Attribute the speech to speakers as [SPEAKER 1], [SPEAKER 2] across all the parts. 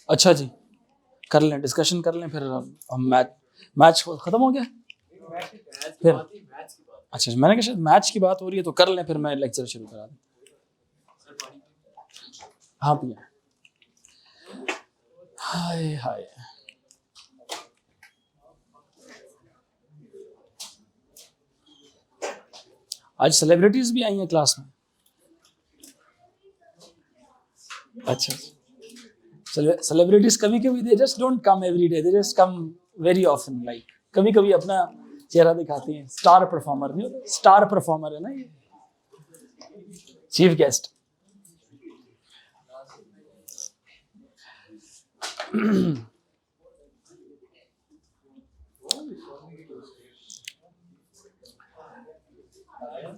[SPEAKER 1] अच्छा जी, कर लें, डिस्कशन कर लें, फिर हम मैच खत्म हो गया फिर। अच्छा, मैंने कहा शायद मैच की बात हो रही है तो कर लें, फिर मैं लेक्चर शुरू करा दूं। हाँ भैया, हाय हाय, आज सेलिब्रिटीज भी आई हैं क्लास में। अच्छा, सेलिब्रिटीज कभी कभी they just don't come every day, they just come very often, like कभी कभी अपना चेहरा दिखाती हैं। स्टार परफॉर्मर नहीं होता, स्टार परफॉर्मर है ना ये, चीफ गेस्ट।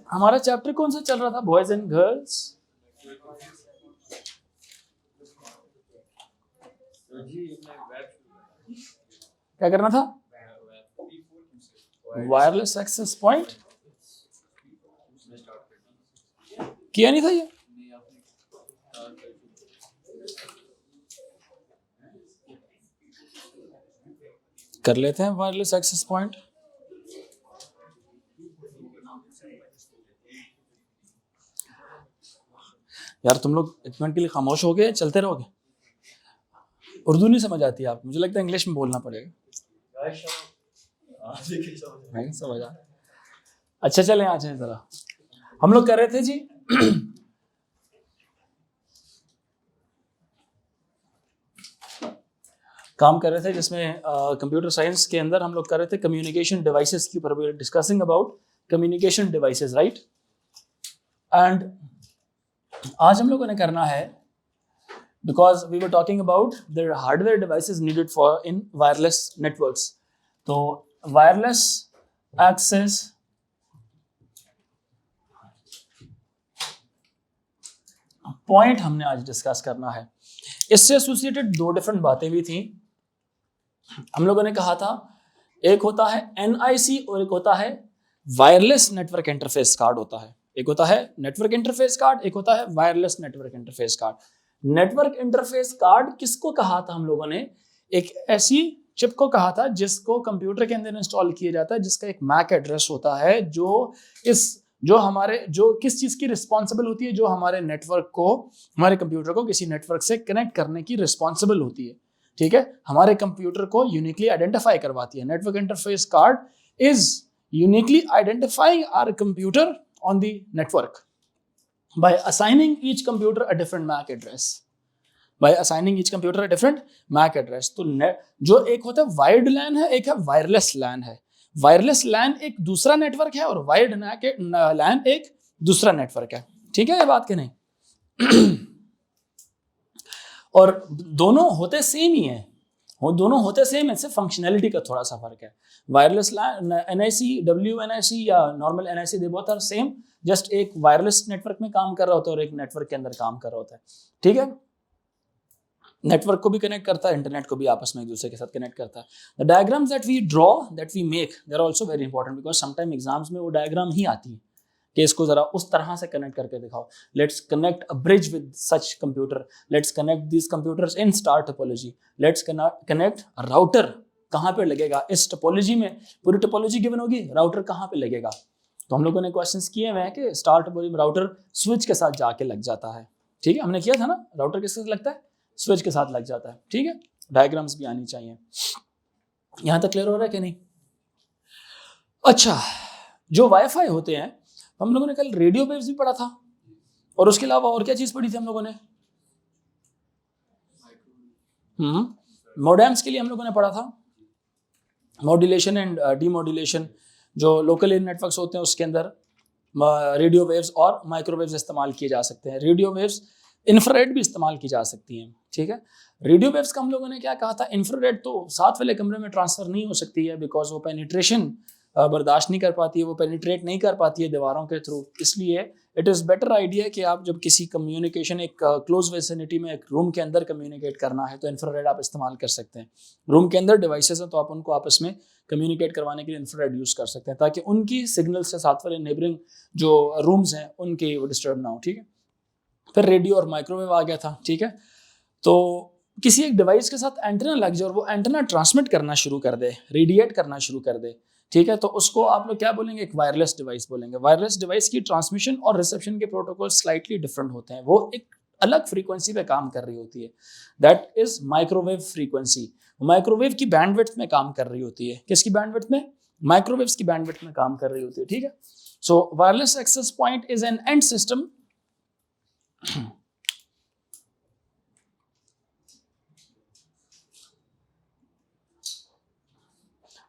[SPEAKER 1] हमारा चैप्टर कौन सा चल रहा था, बॉयज एंड गर्ल्स? क्या करना था? वायरलेस एक्सेस पॉइंट किया नहीं था ये? कर लेते हैं वायरलेस एक्सेस पॉइंट। यार तुम लोग एक मिनट के लिए खामोश हो गए, चलते रहोगे? उर्दू नहीं समझ आती आपको? मुझे लगता है इंग्लिश में बोलना पड़ेगा। नहीं समझ आ। अच्छा चलें, आ जाए जरा। हम लोग कर रहे थे जी काम कर रहे थे जिसमें कंप्यूटर साइंस के अंदर हम लोग कर रहे थे कम्युनिकेशन डिवाइसेस के ऊपर। We are discussing about communication devices, right? And आज हम लोगों ने करना है, because we were talking about the hardware devices needed for in wireless networks. तो wireless access पॉइंट हमने आज डिस्कस करना है। इससे एसोसिएटेड दो डिफरेंट बातें भी थी। हम लोगों ने कहा था एक होता है NIC और एक होता है वायरलेस नेटवर्क इंटरफेस कार्ड होता है। एक होता है नेटवर्क इंटरफेस कार्ड, एक होता है wireless network interface card. Network interface card किसको कहा था हम लोगों ने? एक ऐसी चिप को कहा था जिसको कंप्यूटर के अंदर इंस्टॉल किया जाता है, जिसका एक मैक एड्रेस होता है, जो किस चीज की रिस्पॉन्सिबल होती है, जो हमारे नेटवर्क को, हमारे कंप्यूटर को किसी नेटवर्क से कनेक्ट करने की रिस्पॉन्सिबल होती है। ठीक है, हमारे कंप्यूटर को यूनिकली आइडेंटिफाई करवाती है। Network interface card is uniquely identifying our computer on the network by assigning each computer a different MAC address. तो जो एक होता है वायर्ड लैन है, एक है वायरलेस लैन है। वायरलेस लैन एक दूसरा नेटवर्क है और वायर्ड लैन एक दूसरा नेटवर्क है। ठीक है ये बात कि नहीं? और दोनों होते सेम ही है, दोनों होते सेम है, सिर्फ फंक्शनैलिटी का थोड़ा सा फर्क है। वायरलेस NIC, WNIC या normal NIC, they both are same, just एक वायरलेस नेटवर्क में काम कर रहा होता है और एक नेटवर्क के अंदर काम कर रहा होता है। ठीक है, नेटवर्क को भी कनेक्ट करता है, इंटरनेट को भी आपस में एक दूसरे के साथ कनेक्ट करता है। The diagrams that we draw, that we make, they are also very important, because sometime exams में वो डायग्राम ही आती है कि इसको जरा उस तरह से कनेक्ट करके दिखाओ। Let's connect a bridge with such computer, let's connect these computers in star topology, let's connect router कहाँ पे लगेगा इस टोपोलॉजी में, पूरी टोपोलॉजी गिवन होगी, राउटर कहाँ पे लगेगा। तो हम लोगों ने क्वेश्चंस किए हुए हैं कि स्टार टोपोलॉजी में राउटर स्विच के साथ जाके लग जाता है। ठीक है, हमने किया था ना, राउटर किसके साथ लगता है? स्विच के साथ लग जाता है। ठीक है, डायग्राम्स भी आनी चाहिए। यहां तक क्लियर हो रहा है कि नहीं? अच्छा, जो वाईफाई होते हैं, हम लोगों ने कल रेडियो वेव्स भी पढ़ा था, और उसके अलावा और क्या चीज पढ़ी थी हम लोगों ने? मोडेम्स के लिए हम लोगों ने पढ़ा था मॉड्यूलेशन एंड डीमॉड्यूलेशन। जो लोकल एरिया नेटवर्क्स होते हैं उसके अंदर रेडियो वेव्स और माइक्रोवेव्स इस्तेमाल किए जा सकते हैं। रेडियो वेव्स इंफ्रारेड भी इस्तेमाल की जा सकती हैं। ठीक है, रेडियो वेव्स का हम लोगों ने क्या कहा था? इंफ्रारेड तो साथ वाले कमरे में ट्रांसफर नहीं हो सकती है, बिकॉज वो पेनिट्रेशन बर्दाश्त नहीं कर पाती है, वो पेनिट्रेट नहीं कर पाती है दीवारों के थ्रू। इसलिए इट इज़ बेटर आइडिया कि आप जब किसी कम्युनिकेशन एक क्लोज विसिनिटी में एक रूम के अंदर कम्युनिकेट करना है तो इंफ्रारेड आप इस्तेमाल कर सकते हैं। रूम के अंदर डिवाइसेस हैं तो आप उनको आपस में कम्युनिकेट करवाने के लिए इंफ्रारेड यूज़ कर सकते हैं, ताकि उनकी सिग्नल से साथ वाले नेबरिंग जो रूम्स हैं उनके वो डिस्टर्ब ना हो। ठीक है, फिर रेडियो और माइक्रोवेव आ गया था। ठीक है, तो किसी एक डिवाइस के साथ एंटेना लग जाए और वो एंटेना ट्रांसमिट करना शुरू कर दे, रेडिएट करना शुरू कर दे, ठीक है, तो उसको आप लोग क्या बोलेंगे, एक वायरलेस डिवाइस बोलेंगे। वायरलेस डिवाइस की ट्रांसमिशन और रिसेप्शन के प्रोटोकॉल स्लाइटली डिफरेंट होते हैं, वो एक अलग फ्रीक्वेंसी पे काम कर रही होती है, that is microwave frequency. Microwave की बैंडविड्थ में काम कर रही होती है। किसकी बैंडविड्थ में? माइक्रोवेव्स की बैंडविड्थ में काम कर रही होती है, ठीक है। So wireless access point is an end system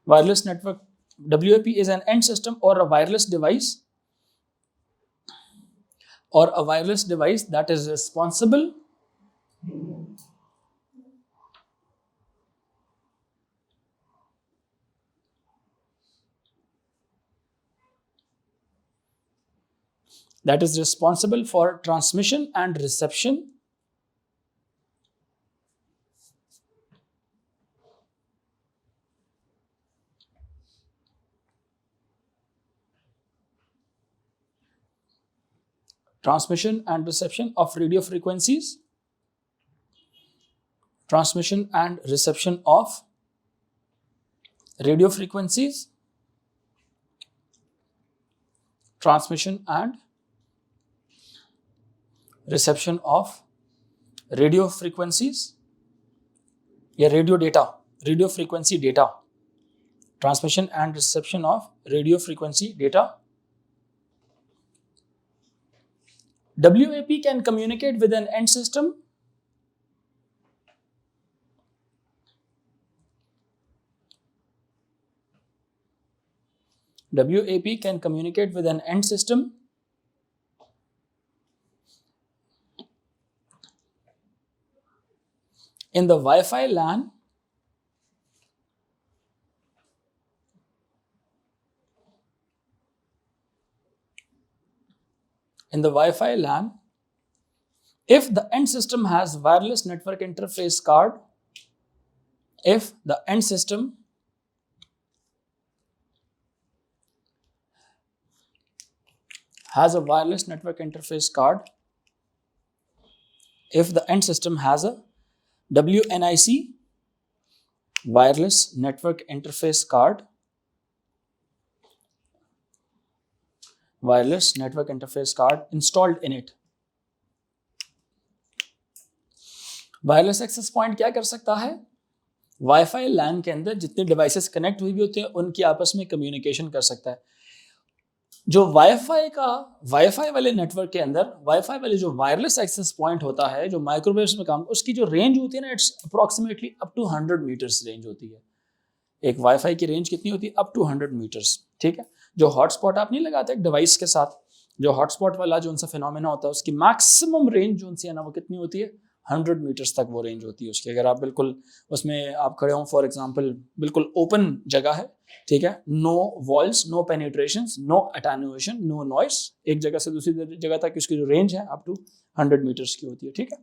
[SPEAKER 1] wireless network WAP is an end system or a wireless device that is responsible for transmission and reception of radio frequencies, transmission and reception of radio frequencies, transmission and reception of radio frequencies या radio data, radio frequency data, transmission and reception of radio frequency data. WAP can communicate with an end system WAP can communicate with an end system in the Wi-Fi LAN if the end system has wireless network interface card, if the end system has a wireless network interface card, if the end system has a WNIC, wireless network interface card, installed in it. Wireless access point क्या कर सकता है? Wifi लैन के अंदर जितने devices connect हुई भी होते हैं उनकी आपस में कम्युनिकेशन कर सकता है। जो वाईफाई वाले नेटवर्क के अंदर वाईफाई वाले जो वायरलेस एक्सेस पॉइंट होता है जो माइक्रोवेव्स में काम, उसकी जो रेंज होती है ना, it's approximately up to 100 metres range होती है। एक वाईफाई की रेंज कितनी होती है? अप टू 100 मीटर्स, ठीक है। जो हॉटस्पॉट आप नहीं लगाते एक डिवाइस के साथ, जो हॉटस्पॉट वाला जो उनसा फिनोमेना होता है उसकी मैक्सिमम रेंज जो उनसी है ना वो कितनी होती है? 100 मीटर्स तक वो रेंज होती है उसकी। अगर आप बिल्कुल उसमें आप खड़े हों, फॉर एग्जांपल बिल्कुल ओपन जगह है, ठीक है, no walls, no penetrations, no attenuation, no noise, एक जगह से दूसरी जगह तक उसकी जो रेंज है अप टू 100 मीटर्स की होती है, ठीक है।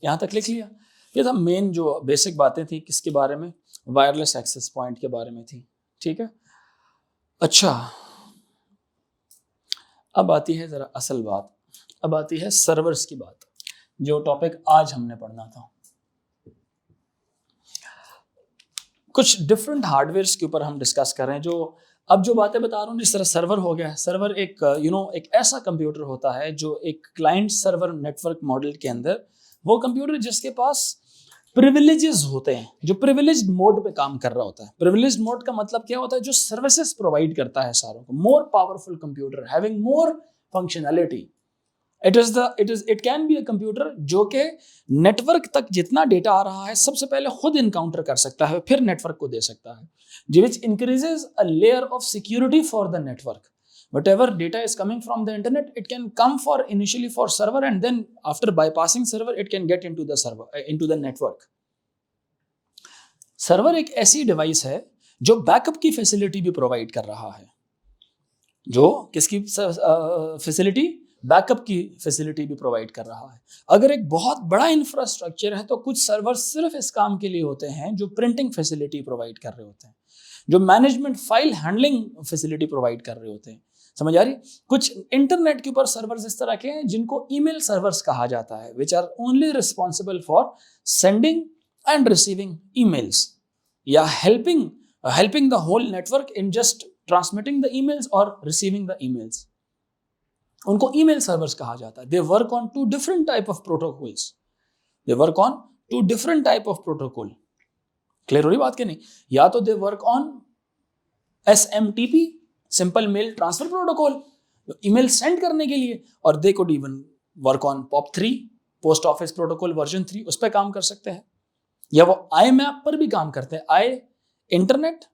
[SPEAKER 1] यहाँ तक लिख लिया। ये था मेन जो बेसिक बातें थी किसके बारे में? वायरलेस एक्सेस पॉइंट के बारे में थी, ठीक है। अच्छा, अब आती है जरा असल बात, अब आती है सर्वर्स की बात, जो टॉपिक आज हमने पढ़ना था। कुछ डिफरेंट हार्डवेयर्स के ऊपर हम डिस्कस कर रहे हैं। जो अब जो बातें बता रहा हूँ, जिस तरह सर्वर हो गया, सर्वर एक एक ऐसा कंप्यूटर होता है जो एक क्लाइंट सर्वर नेटवर्क मॉडल के अंदर वो कंप्यूटर जिसके पास प्रिविलेजेस होते हैं, जो प्रिविलेज्ड मोड पे काम कर रहा होता है। प्रिविलेज्ड मोड का मतलब क्या होता है? जो सर्विसेज प्रोवाइड करता है सारों को। More powerful computer having more functionality. It can be a computer जो कि नेटवर्क तक जितना डेटा आ रहा है सबसे पहले खुद इनकाउंटर कर सकता है, फिर नेटवर्क को दे सकता है, which increases a layer of security for the network. Whatever data is coming from the internet, it can come initially for server, and then after bypassing server, it can get into the network. Server एक ऐसी device है जो backup की facility भी provide कर रहा है। जो किसकी फैसिलिटी? बैकअप की फैसिलिटी भी प्रोवाइड कर रहा है। अगर एक बहुत बड़ा इंफ्रास्ट्रक्चर है तो कुछ सर्वर सिर्फ इस काम के लिए होते हैं जो प्रिंटिंग फैसिलिटी प्रोवाइड कर रहे होते हैं, जो management file handling facility provide कर रहे होते हैं। समझ आ रही? कुछ इंटरनेट के ऊपर सर्वर्स इस तरह के हैं जिनको ईमेल सर्वर्स कहा जाता है, which are only responsible for sending and receiving emails या helping the whole network in just transmitting the emails और रिसीविंग द ईमेल्स। उनको ईमेल सर्वर्स कहा जाता है। They work on two different type of protocols, they work on two different type of protocol. Clear हो रही बात कि नहीं? या तो they work on SMTP, simple mail transfer protocol, email send करने के लिए, और they could even work on POP3, post office protocol version 3, उस पर काम कर सकते हैं। या वो IMAP पर भी काम करते हैं, I internet,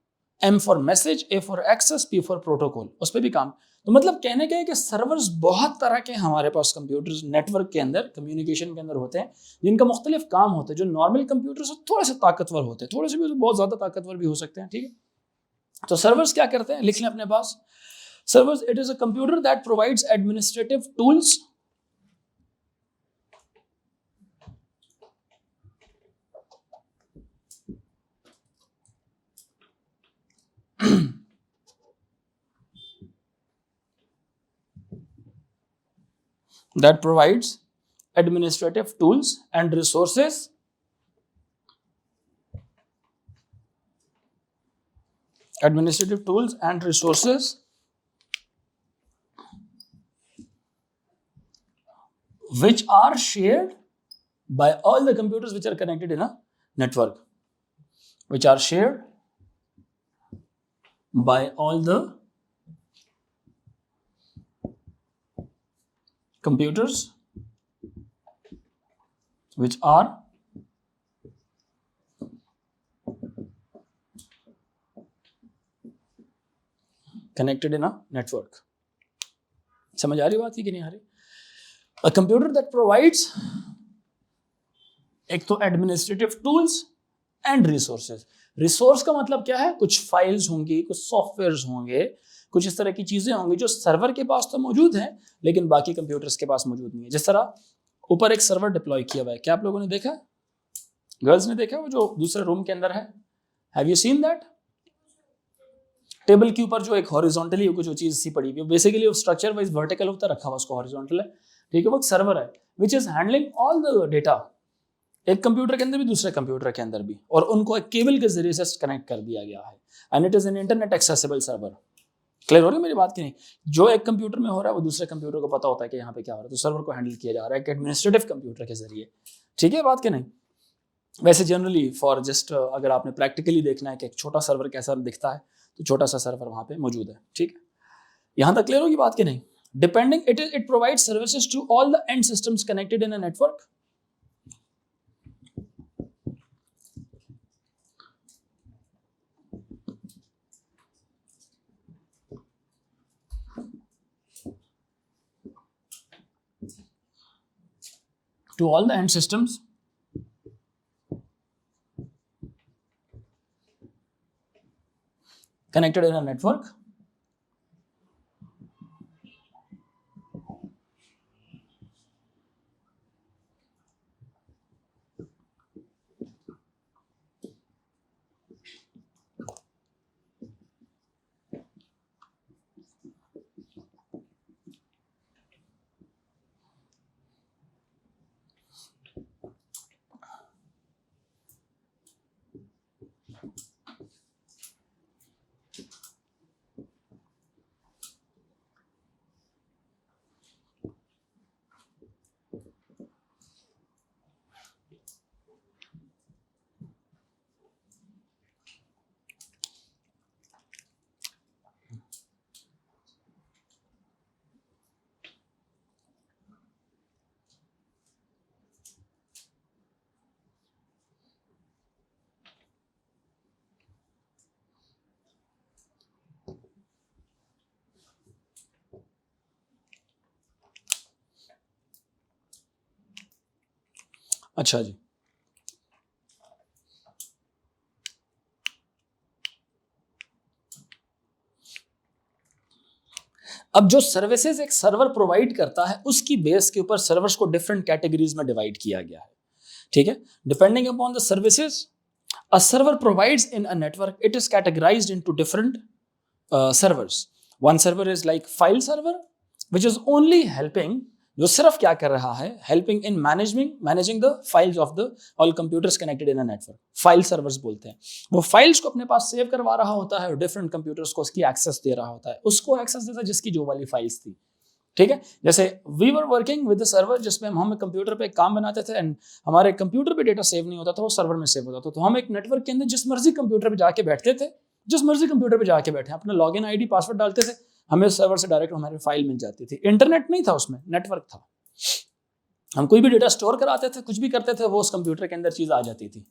[SPEAKER 1] M for message, A for access, P for protocol, उस पर भी काम। तो मतलब कहने का है कि सर्वर्स बहुत तरह के हमारे पास कंप्यूटर्स नेटवर्क के अंदर, कम्युनिकेशन के अंदर होते हैं, जिनका मुख्तलिफ काम होते हैं, जो नॉर्मल कंप्यूटर से थोड़े से ताकतवर होते हैं, थोड़े से भी बहुत ज़्यादा ताकतवर भी हो सकते हैं। ठीक है, तो सर्वर्स क्या करते हैं, लिख लें अपने पास। Servers, it is a computer that provides administrative tools that provides administrative tools and resources which are shared by all the computers which are connected in a network, which are shared by all the computers which are connected in a network। समझ आ रही बात कि नहीं आ रही? A computer that provides, एक तो administrative tools and resources. Resource का मतलब क्या है, कुछ फाइल्स होंगी, कुछ सॉफ्टवेयर्स होंगे, कुछ इस तरह की चीजें होंगी जो सर्वर के पास तो मौजूद हैं लेकिन बाकी कंप्यूटर्स के पास मौजूद नहीं है। जिस तरह ऊपर एक सर्वर डिप्लॉय किया हुआ है, क्या आप लोगों ने देखा, गर्ल्स ने देखा, वो जो दूसरे रूम के अंदर है, have you seen that? Table के ऊपर जो एक हॉरिजॉन्टली कुछ चीज सी पड़ी हुई है, बेसिकली स्ट्रक्चर वाइज वर्टिकल होता रखा हुआ, उसको हॉरिजॉन्टल है, ठीक है, वो एक सर्वर है which is handling all the data, एक कंप्यूटर के अंदर भी दूसरे कंप्यूटर के अंदर भी, और उनको एक केबल के जरिए से कनेक्ट कर दिया गया है, and it is an internet accessible server. Clear हो रही है मेरी बात की नहीं? जो एक कंप्यूटर में हो रहा है वो दूसरे कंप्यूटर को पता होता है कि यहाँ पे क्या हो रहा है, तो सर्वर को हैंडल किया जा रहा है एक एडमिनिस्ट्रेटिव कंप्यूटर के जरिए। ठीक है बात की नहीं? वैसे जनरली फॉर जस्ट अगर आपने प्रैक्टिकली देखना है कि एक छोटा सर्वर कैसा दिखता है, तो छोटा सा सर्वर वहाँ पे मौजूद है। ठीक है, यहाँ तक क्लियर होगी बात की नहीं? Depending it provides services to all the end systems connected in a network. To all the end systems connected in a network अच्छा जी, अब जो सर्विसेज एक सर्वर प्रोवाइड करता है उसकी बेस के ऊपर सर्वर्स को डिफरेंट कैटेगरीज में डिवाइड किया गया है। ठीक है, depending upon the services a server provides in a network, it is categorized into different servers. One server is like file server which is only helping, जो सिर्फ क्या कर रहा है, helping in managing the files of the all computers connected in a network. File servers बोलते हैं। वो files को अपने पास सेव करवा रहा होता है और डिफरेंट कंप्यूटर्स को उसकी एक्सेस दे रहा होता है, उसको एक्सेस देता है जिसकी जो वाली फाइल्स थी। ठीक है, जैसे we were working with the server, जिसमें हम कंप्यूटर पे काम बनाते थे एंड हमारे कंप्यूटर पे डेटा सेव नहीं होता था, वो सर्वर में सेव होता था। तो हम एक नेटवर्क के अंदर जिस मर्जी कंप्यूटर पे जाके बैठते थे, जिस मर्जी कंप्यूटर पे जाके बैठे, अपना लॉगिन आईडी पासवर्ड डालते थे, हमें सर्वर से डायरेक्ट हमारी फाइल मिल जाती थी। इंटरनेट नहीं था उसमें, नेटवर्क था। हम कोई भी डेटा स्टोर कराते थे, कुछ भी करते थे, वो उस कंप्यूटर के अंदर चीज आ जाती थी,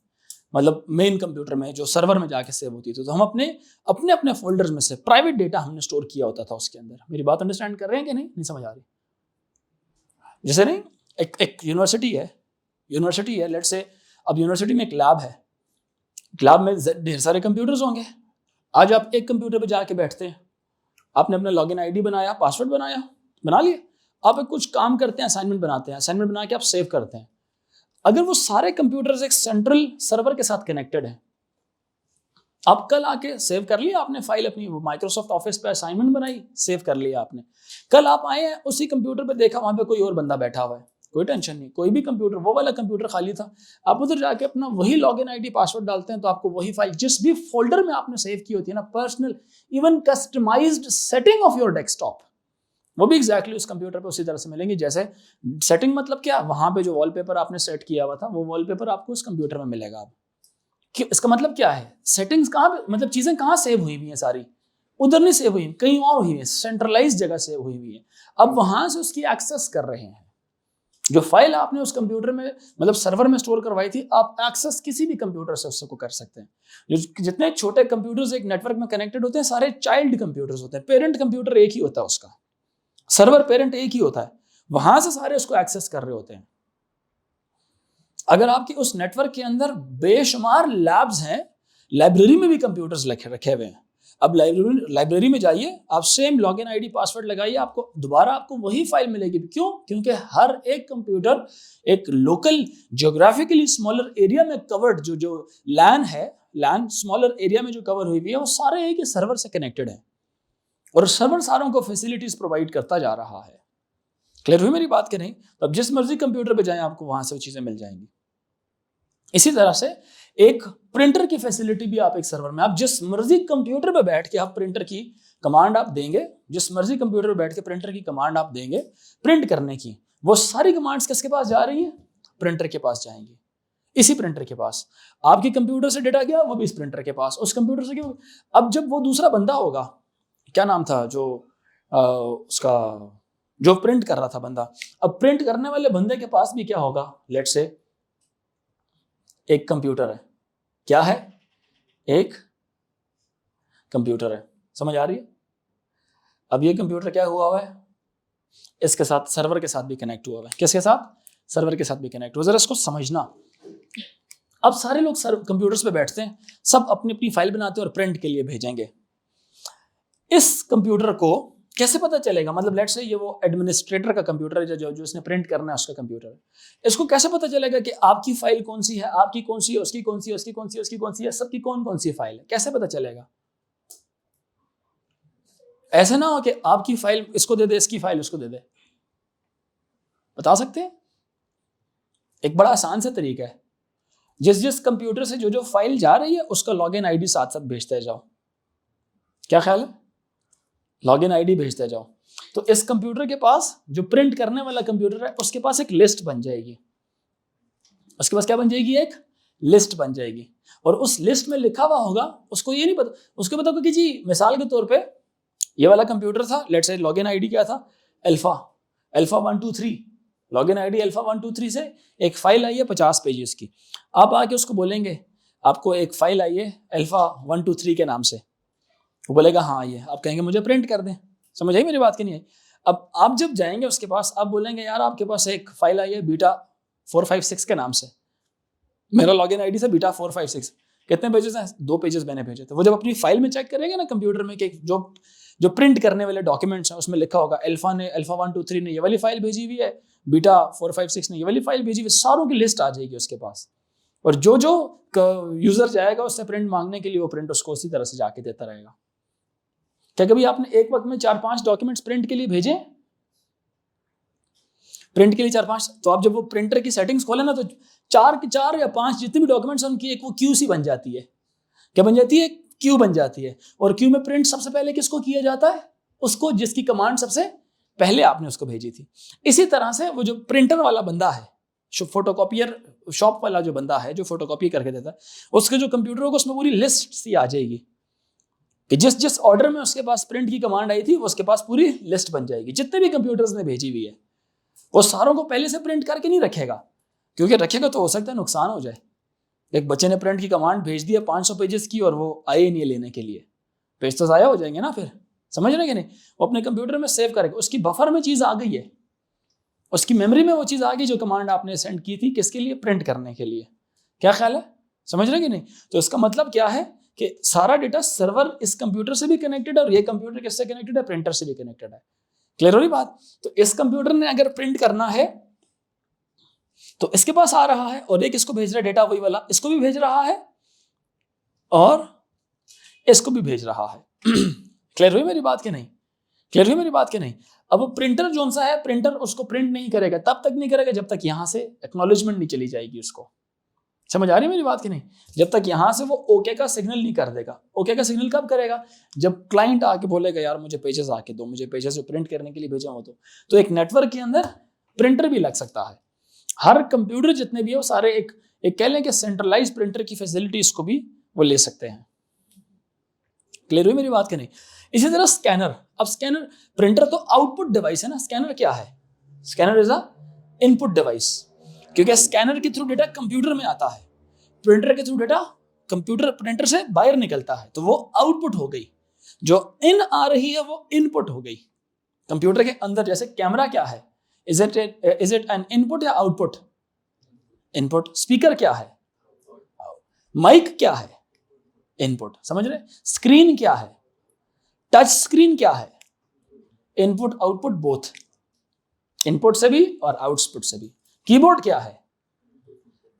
[SPEAKER 1] मतलब मेन कंप्यूटर में जो सर्वर में जाके सेव होती थी। तो हम अपने अपने फोल्डर्स में से प्राइवेट डेटा हमने स्टोर किया होता था उसके अंदर। मेरी बात अंडरस्टैंड कर रहे हैं कि नहीं समझ आ रही? जैसे नहीं, एक यूनिवर्सिटी है, लेट्स से अब यूनिवर्सिटी में एक लैब है, लैब में ढेर सारे कंप्यूटर्स होंगे। आज आप एक कंप्यूटर पे जाके बैठते हैं, आपने अपना लॉगिन आईडी बनाया, पासवर्ड बना लिया, आप कुछ काम करते हैं, असाइनमेंट बनाते हैं, असाइनमेंट बना के आप सेव करते हैं। अगर वो सारे कंप्यूटर्स एक सेंट्रल सर्वर के साथ कनेक्टेड है, आप कल आके सेव कर लिया आपने फाइल, अपनी माइक्रोसॉफ्ट ऑफिस पे असाइनमेंट बनाई, सेव कर लिया आपने। कल आप आए हैं, उसी कंप्यूटर पे देखा वहां पे कोई और बंदा बैठा हुआ है, कोई टेंशन नहीं, कोई भी कंप्यूटर, वो वाला कंप्यूटर खाली था, आप उधर जाके अपना वही लॉगिन आईडी पासवर्ड डालते हैं, तो आपको वही फाइल जिस भी फोल्डर में आपने सेव की होती है ना, personal even customised setting of your desktop, वो भी एग्जैक्टली उस कंप्यूटर पे उसी तरह से मिलेंगी। जैसे सेटिंग मतलब क्या, वहां पे जो वॉलपेपर आपने सेट किया हुआ था, वो वॉलपेपर आपको उस कंप्यूटर में मिलेगा। अब इसका मतलब क्या है, सेटिंग्स कहाँ पे, मतलब चीजें कहाँ सेव हुई हुई हैं, सारी उधर नहीं सेव हुई, कहीं और हुई है, सेंट्रलाइज जगह सेव हुई हुई है। अब वहां से उसकी एक्सेस कर रहे हैं। जो फाइल आपने उस कंप्यूटर में, मतलब सर्वर में स्टोर करवाई थी, आप एक्सेस किसी भी कंप्यूटर से उसको कर सकते हैं। जो जितने छोटे कंप्यूटर्स एक नेटवर्क में कनेक्टेड होते हैं, सारे चाइल्ड कंप्यूटर्स होते हैं। पेरेंट कंप्यूटर एक ही होता है उसका, सर्वर पेरेंट एक ही होता है, वहां से सारे उसको एक्सेस कर रहे होते हैं। अगर आपके उस नेटवर्क के अंदर बेशुमार लैब्स हैं, लाइब्रेरी में भी कंप्यूटर्स रखे हुए हैं, अब लाइब्रेरी में जाइए, आप सेम लॉगिन आईडी पासवर्ड लगाइए, आपको दोबारा आपको वही फाइल मिलेगी। क्यों? क्योंकि हर एक कंप्यूटर एक लोकल ज्योग्राफिकली स्मॉलर एरिया में कवर्ड, जो लैन है, लैन स्मॉलर एरिया में जो कवर हुई है, वो सारे एक ही सर्वर से कनेक्टेड है और सर्वर सारों को फैसिलिटीज प्रोवाइड करता जा रहा है। क्लियर हुई मेरी बात कि नहीं? तो अब जिस मर्जी कंप्यूटर पे जाएं, आपको वहां से वो चीजें मिल जाएंगी। इसी तरह से एक प्रिंटर की फैसिलिटी भी आप एक सर्वर में, आप जिस मर्जी कंप्यूटर पे बैठ के आप प्रिंटर की कमांड आप देंगे, जिस मर्जी कंप्यूटर पे बैठ के प्रिंटर की कमांड आप देंगे प्रिंट करने की, वो सारी कमांड्स किसके पास जा रही हैं? प्रिंटर के पास जाएंगी। इसी प्रिंटर के पास आपके कंप्यूटर से डेटा गया, वो भी इस प्रिंटर के पास, उस कंप्यूटर से क्यों। अब जब वो दूसरा बंदा होगा, क्या नाम था जो उसका जो प्रिंट कर रहा था बंदा, अब प्रिंट करने वाले बंदे के पास भी क्या होगा, लेट्स से एक कंप्यूटर है। क्या है? एक कंप्यूटर है। समझ आ रही है? अब ये कंप्यूटर क्या हुआ है, इसके साथ सर्वर के साथ भी कनेक्ट हुआ है। किसके साथ? सर्वर के साथ भी कनेक्ट हुआ। जरा इसको समझना। अब सारे लोग कंप्यूटर्स पे बैठते हैं, सब अपनी अपनी फाइल बनाते हैं और प्रिंट के लिए भेजेंगे। इस कंप्यूटर को कैसे पता चलेगा, मतलब लेट्स से ये वो एडमिनिस्ट्रेटर का कंप्यूटर है, जो इसने प्रिंट करना है, उसका कंप्यूटर है। इसको कैसे पता चलेगा कि आपकी फाइल कौन सी है, आपकी कौन सी है, उसकी कौन सी है, उसकी कौन सी है, उसकी कौन सी है, सबकी कौन कौन सी फाइल है? कैसे पता चलेगा? ऐसा ना हो कि आपकी फाइल इसको दे दे, इसकी फाइल उसको दे दे। बता सकते हैं? एक बड़ा आसान सा तरीका है, जिस कंप्यूटर से जो फाइल जा रही है, उसका लॉगिन आईडी साथ साथ भेजते जाओ। क्या ख्याल है? लॉगिन आईडी भेजते जाओ, तो इस कंप्यूटर के पास, जो प्रिंट करने वाला कंप्यूटर है, उसके पास एक लिस्ट बन जाएगी। उसके पास क्या बन जाएगी? एक लिस्ट बन जाएगी। और उस लिस्ट में लिखा हुआ होगा, उसको ये नहीं पता, उसको पता होगा कि जी मिसाल के तौर पे ये वाला कंप्यूटर था, लेट्स से लॉगिन आईडी क्या था, अल्फा 123, लॉगिन आईडी अल्फा 123 से एक फाइल आई है 50 पेजेस की। आप आके उसको बोलेंगे आपको एक फाइल आई है अल्फा 123 के नाम से, वो बोलेगा हाँ ये, आप कहेंगे मुझे प्रिंट कर दें। समझ आई मेरी बात की नहीं आई? अब आप जब जाएंगे उसके पास, आप बोलेंगे यार आपके पास एक फाइल आई है बीटा 456 के नाम से, मेरा लॉगिन आईडी से बीटा 456, कितने पेजेस हैं? 2 पेजेस मैंने भेजे थे। वो जब अपनी फाइल में चेक करेंगे ना कंप्यूटर में कि जो प्रिंट करने वाले डॉक्यूमेंट्स हैं, उसमें लिखा होगा अल्फा 123 ने ये वाली फाइल भेजी हुई है, बीटा 456 ने ये वाली फाइल भेजी हुई, सारों की लिस्ट आ जाएगी उसके पास। और जो यूजर जाएगा उससे प्रिंट मांगने के लिए, वो प्रिंट उसको उसी तरह से जाके देता रहेगा। क्या कभी आपने एक वक्त में 4-5 डॉक्यूमेंट्स प्रिंट के लिए भेजे? प्रिंट के लिए 4-5, तो आप जब वो प्रिंटर की सेटिंग्स खोले ना तो 4 या 5 जितने भी डॉक्यूमेंट्स हैं उनकी एक वो क्यू सी बन जाती है। क्या बन जाती है? क्यू बन जाती है। और क्यू में प्रिंट सबसे पहले किसको किया जाता है? उसको जिसकी कमांड सबसे पहले आपने उसको भेजी थी। इसी तरह से वो जो प्रिंटर वाला बंदा है, फोटोकॉपियर शॉप वाला जो बंदा है जो फोटोकॉपी करके देता है, उसके जो कंप्यूटर होगा उसमें पूरी लिस्ट सी आ जाएगी कि जिस जिस ऑर्डर में उसके पास प्रिंट की कमांड आई थी वो उसके पास पूरी लिस्ट बन जाएगी जितने भी कंप्यूटर्स ने भेजी हुई है। वो सारों को पहले से प्रिंट करके नहीं रखेगा, क्योंकि रखेगा तो हो सकता है नुकसान हो जाए। एक बच्चे ने प्रिंट की कमांड भेज दिया 500 पेजेस की और वो आए नहीं लेने के लिए, पेज तो ज़ाया हो जाएंगे ना। फिर समझ रहे कि नहीं? वो अपने कंप्यूटर में सेव करेगा, उसकी बफर में चीज़ आ गई है, उसकी मेमोरी में वो चीज़ आ गई जो कमांड आपने सेंड की थी, किसके लिए? प्रिंट करने के लिए। क्या ख्याल है? समझ रहे कि नहीं? तो इसका मतलब क्या है कि सारा डेटा सर्वर इस कंप्यूटर से भी कनेक्टेड है और ये कंप्यूटर किससे कनेक्टेड है? प्रिंटर से भी कनेक्टेड है। क्लियर हो रही बात? तो इस कंप्यूटर ने अगर प्रिंट करना है तो इसके पास आ रहा है, और एक इसको भेज रहा है डेटा, वही वाला इसको भी भेज रहा है और इसको भी भेज रहा है। क्लियर हुई मेरी बात कि नहीं? क्लियर हुई मेरी बात कि नहीं? अब प्रिंटर जो सा है, प्रिंटर उसको प्रिंट नहीं करेगा, तब तक नहीं करेगा जब तक यहां से एक्नॉलेजमेंट नहीं चली जाएगी उसको। समझ आ रही है मेरी बात कि नहीं? जब तक यहां से वो ओके का सिग्नल नहीं कर देगा। ओके का सिग्नल कब करेगा? जब क्लाइंट आके बोलेगा यार मुझे पेजेस आके दो, मुझे पेजेस प्रिंट करने के लिए भेजा हो। तो एक नेटवर्क के अंदर प्रिंटर भी लग सकता है। हर कंप्यूटर जितने भी है वो सारे एक कह लें कि सेंट्रलाइज प्रिंटर की फैसिलिटीज को भी वो ले सकते हैं। क्लियर हुई मेरी बात कि नहीं? इसी तरह स्कैनर। अब स्कैनर, प्रिंटर तो आउटपुट डिवाइस है ना, स्कैनर क्या है? Scanner is a input device, क्योंकि स्कैनर के थ्रू डेटा कंप्यूटर में आता है, प्रिंटर के थ्रू डेटा कंप्यूटर प्रिंटर से बाहर निकलता है, तो वो आउटपुट हो गई। जो इन आ रही है वो इनपुट हो गई कंप्यूटर के अंदर। जैसे कैमरा क्या है? इज इट एन इनपुट या आउटपुट? इनपुट। स्पीकर क्या है? माइक क्या है? इनपुट। समझ रहे? स्क्रीन क्या है? टच स्क्रीन क्या है? इनपुट आउटपुट बोथ, इनपुट से भी और आउटपुट से भी। कीबोर्ड क्या है?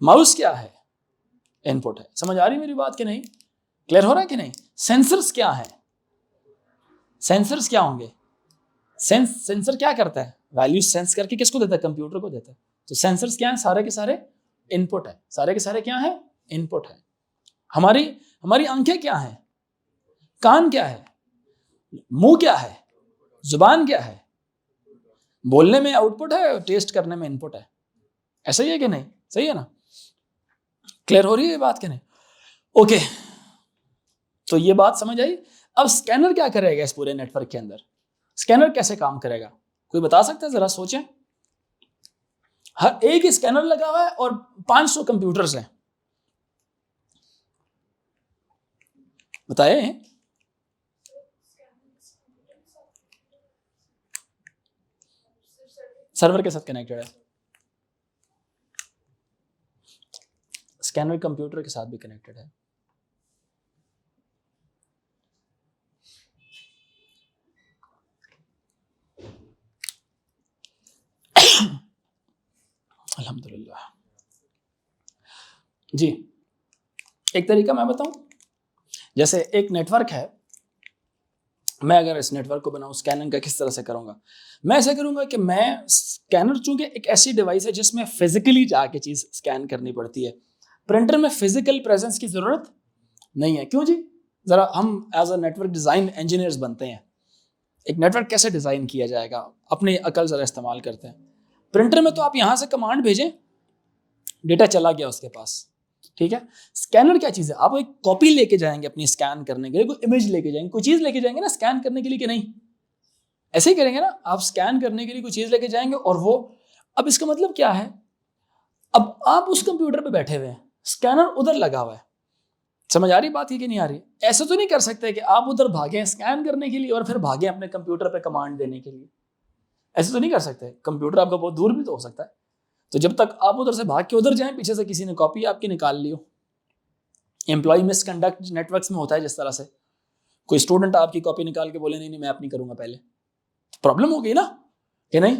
[SPEAKER 1] माउस क्या है? इनपुट है। समझ आ रही मेरी बात कि नहीं? क्लियर हो रहा है कि नहीं? सेंसर्स क्या है? सेंसर्स क्या होंगे? सेंसर क्या करता है? वैल्यू सेंस करके किसको देता है? कंप्यूटर को देता है। तो सेंसर्स क्या है? सारे के सारे इनपुट है। सारे के सारे क्या है? इनपुट है। हमारी आंखें क्या है? कान क्या है? मुंह क्या है? जुबान क्या है? बोलने में आउटपुट है, टेस्ट करने में इनपुट है। ऐसा ही है कि नहीं? सही है ना? क्लियर हो रही है बात कि नहीं? ओके, तो ये बात समझ आई। अब स्कैनर क्या करेगा इस पूरे नेटवर्क के अंदर? स्कैनर कैसे काम करेगा? कोई बता सकता है? जरा सोचें। हर एक स्कैनर लगा हुआ है और 500 कंप्यूटर्स हैं। बताए? सर्वर के साथ कनेक्टेड है, स्कैनर कंप्यूटर के साथ भी कनेक्टेड है। अल्हम्दुलिल्लाह जी। एक तरीका मैं बताऊं, जैसे एक नेटवर्क है, मैं अगर इस नेटवर्क को बनाऊं, स्कैनिंग का किस तरह से करूंगा? मैं ऐसा करूंगा कि मैं स्कैनर, चूंकि एक ऐसी डिवाइस है जिसमें फिजिकली जाके चीज स्कैन करनी पड़ती है, प्रिंटर में फिजिकल प्रेजेंस की जरूरत नहीं है। क्यों जी? जरा हम as a network design engineers बनते हैं, एक नेटवर्क कैसे डिजाइन किया जाएगा, अपनी अकल जरा इस्तेमाल करते हैं। प्रिंटर में तो आप यहां से कमांड भेजें, डेटा चला गया उसके पास, ठीक है। स्कैनर क्या चीज है? आप एक कॉपी लेके जाएंगे अपनी स्कैन करने के लिए, कोई इमेज लेके जाएंगे, कोई चीज लेके जाएंगे ना स्कैन करने के लिए, कि नहीं? ऐसे ही करेंगे ना, आप स्कैन करने के लिए कोई चीज लेके जाएंगे और वो, अब इसका मतलब क्या है? अब आप उस कंप्यूटर पे बैठे हुए हैं, स्कैनर उधर लगा हुआ है। समझ आ रही बात की कि नहीं आ रही? ऐसे तो नहीं कर सकते कि आप उधर भागे स्कैन करने के लिए और फिर भागे अपने कंप्यूटर पे कमांड देने के लिए। ऐसे तो नहीं कर सकते। कंप्यूटर आपका बहुत दूर भी तो हो सकता है। तो जब तक आप उधर से भाग के उधर जाएं, पीछे से किसी ने कॉपी आपकी निकाल ली हो। एम्प्लॉय मिसकंडक्ट नेटवर्क्स में होता है जिस तरह से, कोई स्टूडेंट आपकी कॉपी निकाल के बोले नहीं मैं अपनी करूंगा पहले, प्रॉब्लम हो गई ना, कि नहीं?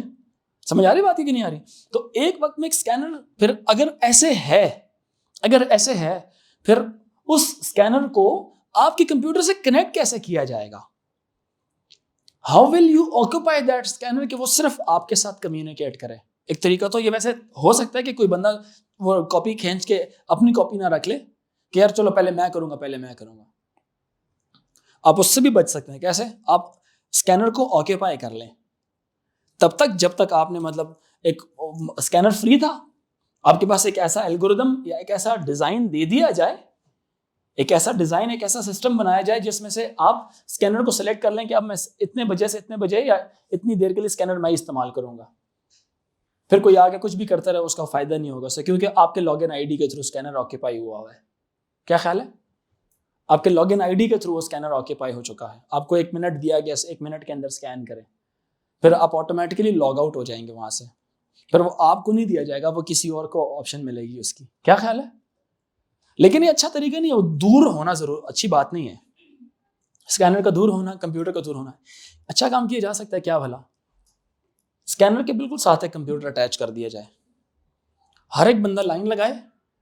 [SPEAKER 1] समझ आ रही बात है कि नहीं आ रही? तो एक वक्त में एक स्कैनर, फिर अगर ऐसे है, फिर उस स्कैनर को आपके कंप्यूटर से कनेक्ट कैसे किया जाएगा? How will you occupy that scanner कि वो सिर्फ आपके साथ कम्युनिकेट करे। एक तरीका तो ये वैसे हो सकता है कि कोई बंदा वो कॉपी खींच के अपनी कॉपी ना रख ले कि यार चलो पहले मैं करूंगा। आप उससे भी बच सकते हैं। कैसे? आप स्कैनर को ऑक्यूपाई कर लें तब तक जब तक आपने मतलब एक स्कैनर फ्री था, आपके पास एक ऐसा एल्गोरिदम या एक ऐसा डिजाइन दे दिया जाए, एक ऐसा डिजाइन, एक ऐसा सिस्टम बनाया जाए जिसमें से आप स्कैनर को सेलेक्ट कर लें कि अब मैं इतने बजे से इतने बजे या इतनी देर के लिए स्कैनर मैं इस्तेमाल करूंगा। फिर कोई आगे कुछ भी करता रहे उसका फायदा नहीं होगा उससे, क्योंकि आपके लॉगिन आईडी के थ्रू स्कैनर ऑक्यूपाई हुआ है। क्या ख्याल है? आपके लॉगिन आईडी के थ्रू वो स्कैनर ऑक्यूपाई हो चुका है। आपको 1 मिनट दिया गया, 1 मिनट के अंदर स्कैन करें, फिर आप ऑटोमेटिकली लॉग आउट हो जाएंगे वहां से। फिर वो आपको नहीं दिया जाएगा, वो किसी और को ऑप्शन मिलेगी उसकी। क्या ख्याल है? लेकिन ये अच्छा तरीका नहीं है, वो दूर होना जरूर अच्छी बात नहीं है। स्कैनर का दूर होना, कंप्यूटर का दूर होना, अच्छा काम किया जा सकता है। क्या भला? स्कैनर के बिल्कुल साथ एक कंप्यूटर अटैच कर दिया जाए, हर एक बंदा लाइन लगाए,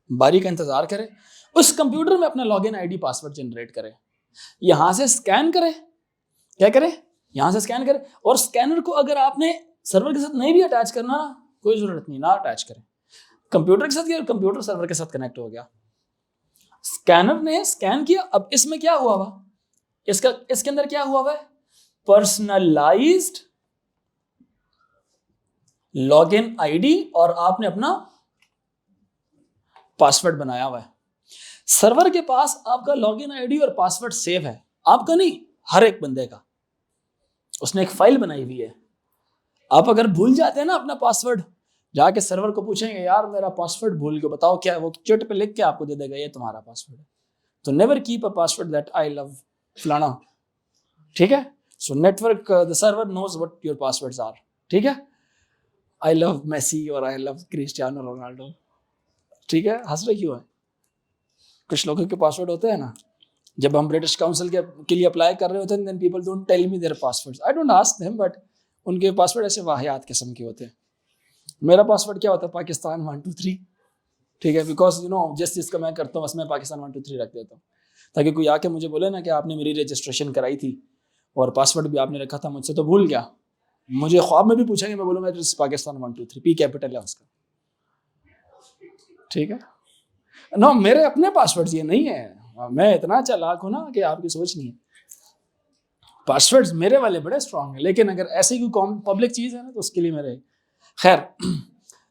[SPEAKER 1] बारी का इंतजार करे, उस कंप्यूटर में अपना लॉगिन आईडी पासवर्ड जनरेट करे, यहां से स्कैन करे। क्या करे? यहां से स्कैन करे। और स्कैनर को अगर आपने सर्वर के साथ नहीं भी अटैच करना, कोई जरूरत नहीं, ना अटैच करें। कंप्यूटर के साथ किया, कंप्यूटर सर्वर के साथ कनेक्ट हो गया, स्कैनर ने स्कैन किया। अब इसमें क्या हुआ हुआ, इसके अंदर क्या हुआ हुआ है? पर्सनलाइज्ड लॉगिन आईडी और आपने अपना पासवर्ड बनाया हुआ है। सर्वर के पास आपका लॉगिन आईडी और पासवर्ड सेव है, आपका नहीं, हर एक बंदे का। उसने एक फाइल बनाई हुई है। आप अगर भूल जाते हैं ना अपना पासवर्ड, जाके सर्वर को पूछेंगे यार मेरा पासवर्ड भूल गया, बताओ क्या है, वो चिट पे लिख के आपको दे देगा ये तुम्हारा पासवर्ड है। तो never keep a password that I love फलाना, ठीक है? So network the server knows what your passwords are, ठीक है? आई लव मेसी और आई लव क्रिस्टियानो रोनाल्डो, ठीक है? हंस रहे क्यों है? कुछ लोगों के पासवर्ड होते हैं ना, जब हम ब्रिटिश काउंसिल के लिए अप्लाई कर रहे होते हैं, then people don't tell me their passwords, I don't ask them, but उनके पासवर्ड ऐसे वाहियात किस्म के होते हैं। मेरा पासवर्ड क्या होता है? पाकिस्तान 123, ठीक है? बिकॉज यू नो जिस चीज़ का मैं करता हूँ बस मैं पाकिस्तान 123 रख देता हूँ, ताकि कोई आके मुझे बोले ना कि आपने मेरी रजिस्ट्रेशन कराई थी और पासवर्ड भी आपने रखा था, मुझसे तो भूल गया, मुझे ख्वाब में भी पूछेंगे, मैं बोलूँगा पाकिस्तान 123, पी कैपिटल है उसका, ठीक है? नो, मेरे अपने पासवर्ड्स ये नहीं है, मैं इतना चालाक हूँ ना कि आपकी सोच नहीं है। पासवर्ड्स मेरे वाले बड़े स्ट्रांग हैं, लेकिन अगर ऐसी कोई पब्लिक चीज़ है ना तो उसके लिए मेरे, खैर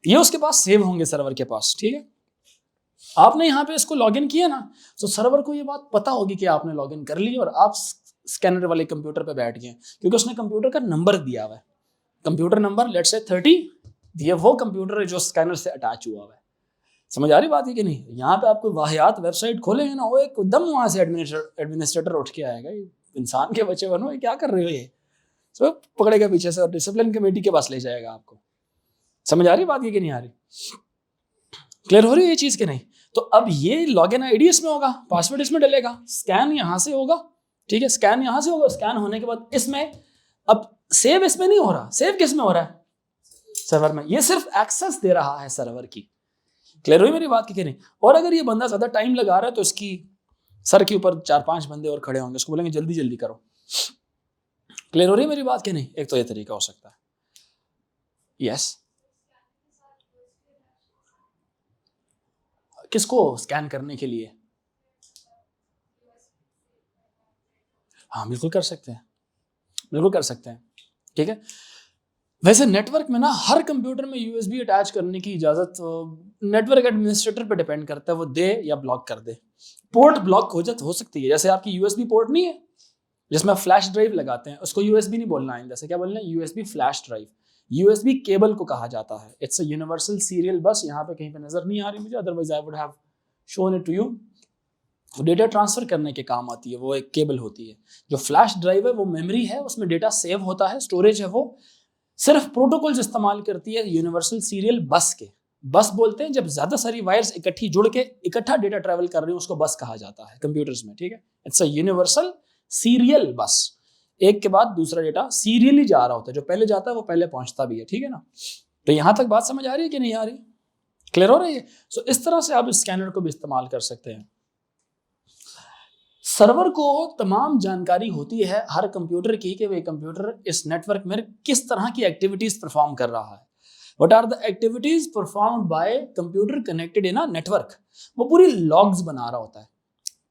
[SPEAKER 1] ये उसके पास सेव होंगे सर्वर के पास, ठीक है? आपने यहाँ पे इसको लॉगिन किया ना, तो सर्वर को ये बात पता होगी कि आपने लॉगिन कर ली और आप स्कैनर वाले कंप्यूटर पे बैठ गए, क्योंकि उसने कंप्यूटर का नंबर दिया हुआ है। कंप्यूटर नंबर लेट्स से 30, ये वो कंप्यूटर है जो स्कैनर से अटैच हुआ हुआ है। समझ आ रही बात है कि नहीं? यहाँ पे आपको वाहियात वेबसाइट खोलेंगे ना, वो एकदम वहां से एडमिनिस्ट्रेटर उठ के आएगा, इंसान के बच्चे बनो, ये क्या कर रहे हो, ये तो पकड़ेगा पीछे से और डिसिप्लिन कमेटी के पास ले जाएगा आपको। समझ आ रही बात ये कि नहीं आ रही? क्लियर हो रही है ये चीज कि नहीं? तो अब ये लॉगिन आईडी इसमें होगा, पासवर्ड इसमें डलेगा, स्कैन यहां से होगा, ठीक है? स्कैन यहां से होगा, स्कैन होने के बाद इसमें, अब सेव इसमें नहीं हो रहा, सेव किस में हो रहा है? सर्वर में। ये सिर्फ एक्सेस दे रहा है सर्वर की। क्लियर हुई मेरी बात कि नहीं? और अगर ये बंदा ज्यादा टाइम लगा रहा है तो इसकी सर के ऊपर 4-5 बंदे और खड़े होंगे, उसको बोलेंगे जल्दी जल्दी करो। क्लियर हो रही है मेरी बात कि नहीं? एक तो ये तरीका हो सकता है। यस, किसको स्कैन करने के लिए? हाँ बिल्कुल कर सकते हैं, बिल्कुल कर सकते हैं, ठीक है? वैसे नेटवर्क में ना हर कंप्यूटर में यूएसबी अटैच करने की इजाजत नेटवर्क एडमिनिस्ट्रेटर पे डिपेंड करता है, वो दे या ब्लॉक कर दे। पोर्ट ब्लॉक हो सकती है, जैसे आपकी यूएसबी पोर्ट नहीं है जिसमें फ्लैश ड्राइव लगाते हैं, उसको यूएसबी नहीं बोलना है, जैसे क्या बोलना है? USB flash drive. USB cable को कहा जाता है, इट्स अ यूनिवर्सल सीरियल बस। यहाँ पे कहीं पे नजर नहीं आ रही मुझे, otherwise I would have shown it to you. Data transfer करने के काम आती है, वो एक केबल होती है। जो फ्लैश ड्राइव है वो मेमोरी है, उसमें डेटा सेव होता है, स्टोरेज है, वो सिर्फ प्रोटोकॉल्स इस्तेमाल करती है यूनिवर्सल सीरियल बस के। बस बोलते हैं जब ज्यादा सारी वायर्स इकट्ठी जुड़ के इकट्ठा डेटा ट्रैवल कर रही है, उसको बस कहा जाता है कंप्यूटर्स में, ठीक है? इट्स अ यूनिवर्सल सीरियल बस। एक के बाद दूसरा डेटा सीरियली जा रहा होता है, जो पहले जाता है वो पहले पहुंचता भी है, ठीक है ना? तो यहां तक बात समझ आ रही है कि नहीं आ रही? क्लियर हो रही है? सो इस तरह से आप स्कैनर को भी इस्तेमाल कर सकते हैं। सर्वर को तमाम जानकारी होती है हर कंप्यूटर की कि वे कंप्यूटर इस नेटवर्क में किस तरह की एक्टिविटीज परफॉर्म कर रहा है। What are the activities performed by computer connected in a network, वो पूरी लॉग्स बना रहा होता है।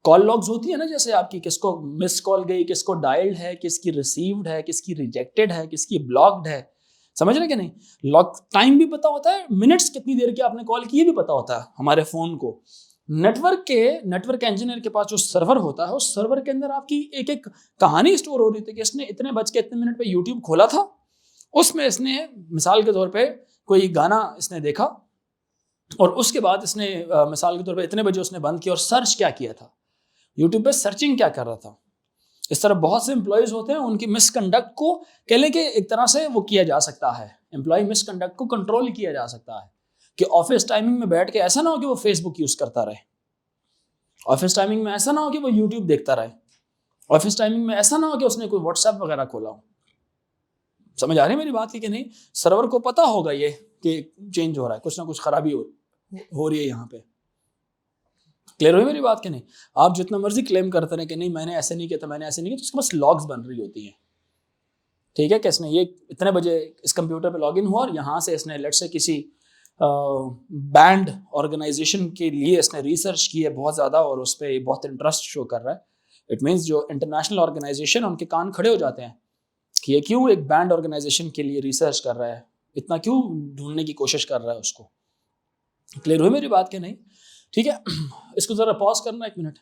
[SPEAKER 1] कॉल लॉग्स होती है ना, जैसे आपकी किसको मिस कॉल गई, किसको डायल्ड है, किसकी रिसीव्ड है, किसकी रिजेक्टेड है, किसकी ब्लॉक्ड है, समझ रहे कि नहीं। लॉग टाइम भी पता होता है, मिनट्स कितनी देर की आपने कॉल की ये भी पता होता है हमारे फोन को। नेटवर्क इंजीनियर के पास जो सर्वर होता है, उस सर्वर के अंदर आपकी एक एक कहानी स्टोर हो रही थी कि इसने इतने बज के इतने मिनट पे यूट्यूब खोला था, उसमें इसने मिसाल के तौर पे कोई गाना इसने देखा और उसके बाद इसने मिसाल के तौर पे इतने बजे उसने बंद किया और सर्च क्या किया था, यूट्यूब पे सर्चिंग क्या कर रहा था। इस तरह बहुत से एम्प्लॉयज होते हैं, उनकी मिसकंडक्ट को कह लें कि एक तरह से वो किया जा सकता है, एम्प्लॉय मिसकंडक्ट को कंट्रोल किया जा सकता है कि ऑफिस टाइमिंग में बैठ के ऐसा ना हो कि वो फेसबुक यूज करता रहे, ऑफिस टाइमिंग में ऐसा ना हो कि वो यूट्यूब देखता रहे, ऑफिस टाइमिंग में ऐसा ना हो कि उसने कोई व्हाट्सएप वगैरह खोला हो। समझ आ रही है मेरी बात कि नहीं। सर्वर को पता होगा ये कि चेंज हो रहा है, कुछ ना कुछ खराबी हो रही है यहाँ पे। क्लियर हुई मेरी बात कि नहीं। आप जितना मर्जी क्लेम करते रहे कि नहीं मैंने ऐसे नहीं किया था, मैंने ऐसे नहीं किया, तो उसके पास लॉग्स बन रही होती हैं, ठीक है, कि इसने ये इतने बजे इस कंप्यूटर पे लॉगिन हुआ और यहाँ से इसने लेट से किसी बैंड ऑर्गेनाइजेशन के लिए इसने रिसर्च की है बहुत ज़्यादा और उस पर बहुत इंटरेस्ट शो कर रहा है। इट मीन्स जो इंटरनेशनल ऑर्गेनाइजेशन, उनके कान खड़े हो जाते हैं कि ये क्यों एक बैंड ऑर्गेनाइजेशन के लिए रिसर्च कर रहा है, इतना क्यों ढूंढने की कोशिश कर रहा है उसको। क्लियर हुई मेरी बात कि नहीं। ठीक है, इसको ज़रा पॉज करना एक मिनट।